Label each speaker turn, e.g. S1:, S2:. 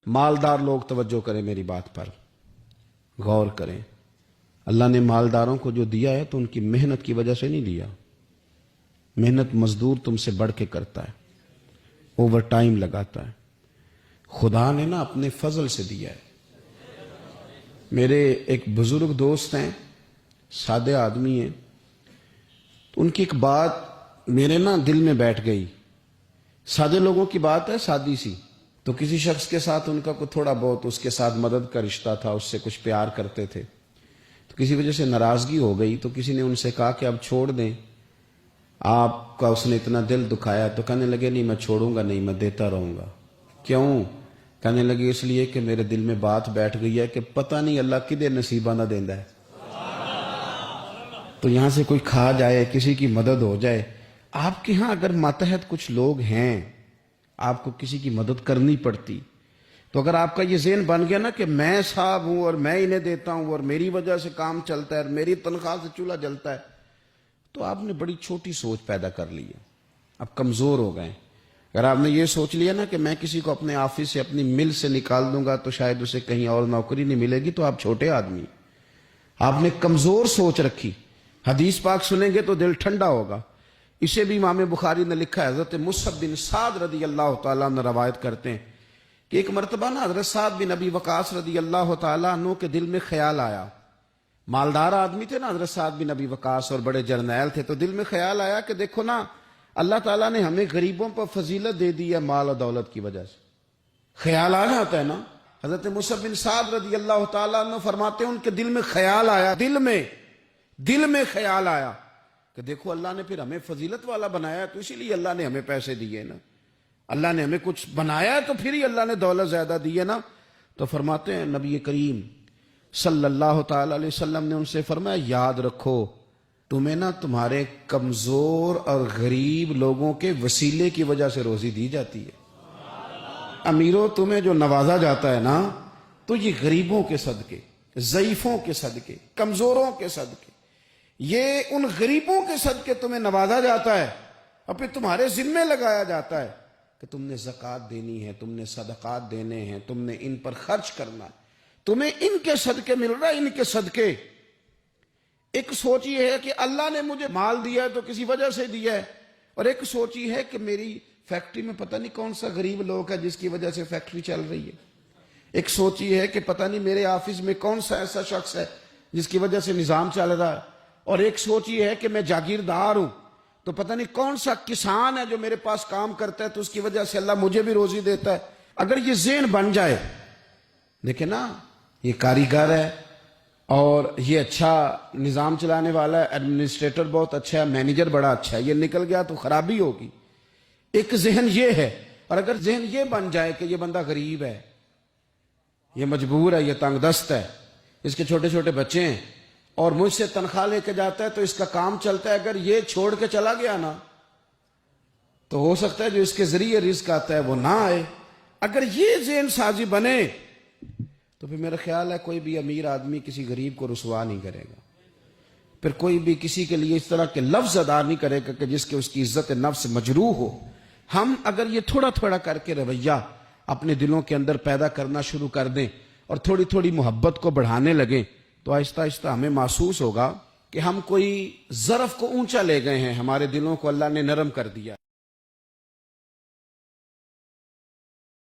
S1: مالدار لوگ توجہ کریں میری بات پر، غور کریں۔ اللہ نے مالداروں کو جو دیا ہے تو ان کی محنت کی وجہ سے نہیں دیا۔ محنت مزدور تم سے بڑھ کے کرتا ہے، اوور ٹائم لگاتا ہے۔ خدا نے نا اپنے فضل سے دیا ہے۔ میرے ایک بزرگ دوست ہیں، سادے آدمی ہیں، تو ان کی ایک بات میرے نا دل میں بیٹھ گئی۔ سادے لوگوں کی بات ہے، سادی سی۔ تو کسی شخص کے ساتھ ان کا کوئی تھوڑا بہت اس کے ساتھ مدد کا رشتہ تھا، اس سے کچھ پیار کرتے تھے، تو کسی وجہ سے ناراضگی ہو گئی، تو کسی نے ان سے کہا کہ اب چھوڑ دیں، آپ کا اس نے اتنا دل دکھایا۔ تو کہنے لگے نہیں میں چھوڑوں گا نہیں، میں دیتا رہوں گا۔ کیوں؟ کہنے لگے اس لیے کہ میرے دل میں بات بیٹھ گئی ہے کہ پتہ نہیں اللہ کدے نصیبہ نہ دیندا ہے، تو یہاں سے کوئی کھا جائے، کسی کی مدد ہو جائے۔ آپ کے ہاں اگر ماتحت کچھ لوگ ہیں، آپ کو کسی کی مدد کرنی پڑتی، تو اگر آپ کا یہ ذہن بن گیا نا کہ میں صاحب ہوں اور میں انہیں دیتا ہوں اور میری وجہ سے کام چلتا ہے اور میری تنخواہ سے چولہا جلتا ہے، تو آپ نے بڑی چھوٹی سوچ پیدا کر لی ہے، اب کمزور ہو گئے۔ اگر آپ نے یہ سوچ لیا نا کہ میں کسی کو اپنے آفس سے اپنی مل سے نکال دوں گا تو شاید اسے کہیں اور نوکری نہیں ملے گی، تو آپ چھوٹے آدمی، آپ نے کمزور سوچ رکھی۔ حدیث پاک سنیں گے تو دل ٹھنڈا ہوگا۔ اسے بھی امام بخاری نے لکھا ہے، حضرت مصعب بن سعد رضی اللہ تعالیٰ عنہ روایت کرتے ہیں کہ ایک مرتبہ نا حضرت سعد بن ابی وقاص رضی اللہ تعالیٰ عنہ کے دل میں خیال آیا۔ مالدار آدمی تھے نا حضرت سعد بن ابی وقاص اور بڑے جرنیل تھے، تو دل میں خیال آیا کہ دیکھو نا اللہ تعالیٰ نے ہمیں غریبوں پر فضیلت دے دی ہے مال و دولت کی وجہ سے۔ خیال آ جاتا ہے نا۔ حضرت مصعب بن سعد رضی اللہ تعالیٰ عنہ فرماتے ہیں ان کے دل میں خیال آیا، دل میں خیال آیا کہ دیکھو اللہ نے پھر ہمیں فضیلت والا بنایا، تو اسی لیے اللہ نے ہمیں پیسے دیے نا، اللہ نے ہمیں کچھ بنایا تو پھر ہی اللہ نے دولت زیادہ دی ہے نا۔ تو فرماتے ہیں نبی کریم صلی اللہ تعالی علیہ وسلم نے ان سے فرمایا یاد رکھو تمہیں نا تمہارے کمزور اور غریب لوگوں کے وسیلے کی وجہ سے روزی دی جاتی ہے۔ امیروں تمہیں جو نوازا جاتا ہے نا تو یہ غریبوں کے صدقے، ضعیفوں کے صدقے، کمزوروں کے صدقے، یہ ان غریبوں کے صدقے تمہیں نوازا جاتا ہے، اور پھر تمہارے ذمے لگایا جاتا ہے کہ تم نے زکوٰۃ دینی ہے، تم نے صدقات دینے ہیں، تم نے ان پر خرچ کرنا ہے، تمہیں ان کے صدقے مل رہا ہے، ان کے صدقے۔ ایک سوچ یہ ہے کہ اللہ نے مجھے مال دیا ہے تو کسی وجہ سے دیا ہے، اور ایک سوچ یہ ہے کہ میری فیکٹری میں پتہ نہیں کون سا غریب لوگ ہے جس کی وجہ سے فیکٹری چل رہی ہے۔ ایک سوچ یہ ہے کہ پتہ نہیں میرے آفس میں کون سا ایسا شخص ہے جس کی وجہ سے نظام چل رہا ہے، اور ایک سوچ یہ ہے کہ میں جاگیردار ہوں تو پتہ نہیں کون سا کسان ہے جو میرے پاس کام کرتا ہے تو اس کی وجہ سے اللہ مجھے بھی روزی دیتا ہے۔ اگر یہ ذہن بن جائے، دیکھیں نا یہ کاریگر ہے اور یہ اچھا نظام چلانے والا ہے، ایڈمنسٹریٹر بہت اچھا ہے، مینیجر بڑا اچھا ہے، یہ نکل گیا تو خرابی ہوگی۔ ایک ذہن یہ ہے، اور اگر ذہن یہ بن جائے کہ یہ بندہ غریب ہے، یہ مجبور ہے، یہ تنگ دست ہے، اس کے چھوٹے چھوٹے بچے ہیں اور مجھ سے تنخواہ لے کے جاتا ہے تو اس کا کام چلتا ہے، اگر یہ چھوڑ کے چلا گیا نا تو ہو سکتا ہے جو اس کے ذریعے رزق آتا ہے وہ نہ آئے۔ اگر یہ ذہن سازی بنے تو پھر میرا خیال ہے کوئی بھی امیر آدمی کسی غریب کو رسوا نہیں کرے گا، پھر کوئی بھی کسی کے لیے اس طرح کے لفظ ادا نہیں کرے گا کہ جس کے اس کی عزت نفس مجروح ہو۔ ہم اگر یہ تھوڑا تھوڑا کر کے رویہ اپنے دلوں کے اندر پیدا کرنا شروع کر دیں اور تھوڑی تھوڑی محبت کو بڑھانے لگیں تو آہستہ آہستہ ہمیں محسوس ہوگا کہ ہم کوئی ظرف کو اونچا لے گئے ہیں، ہمارے دلوں کو اللہ نے نرم کر دیا۔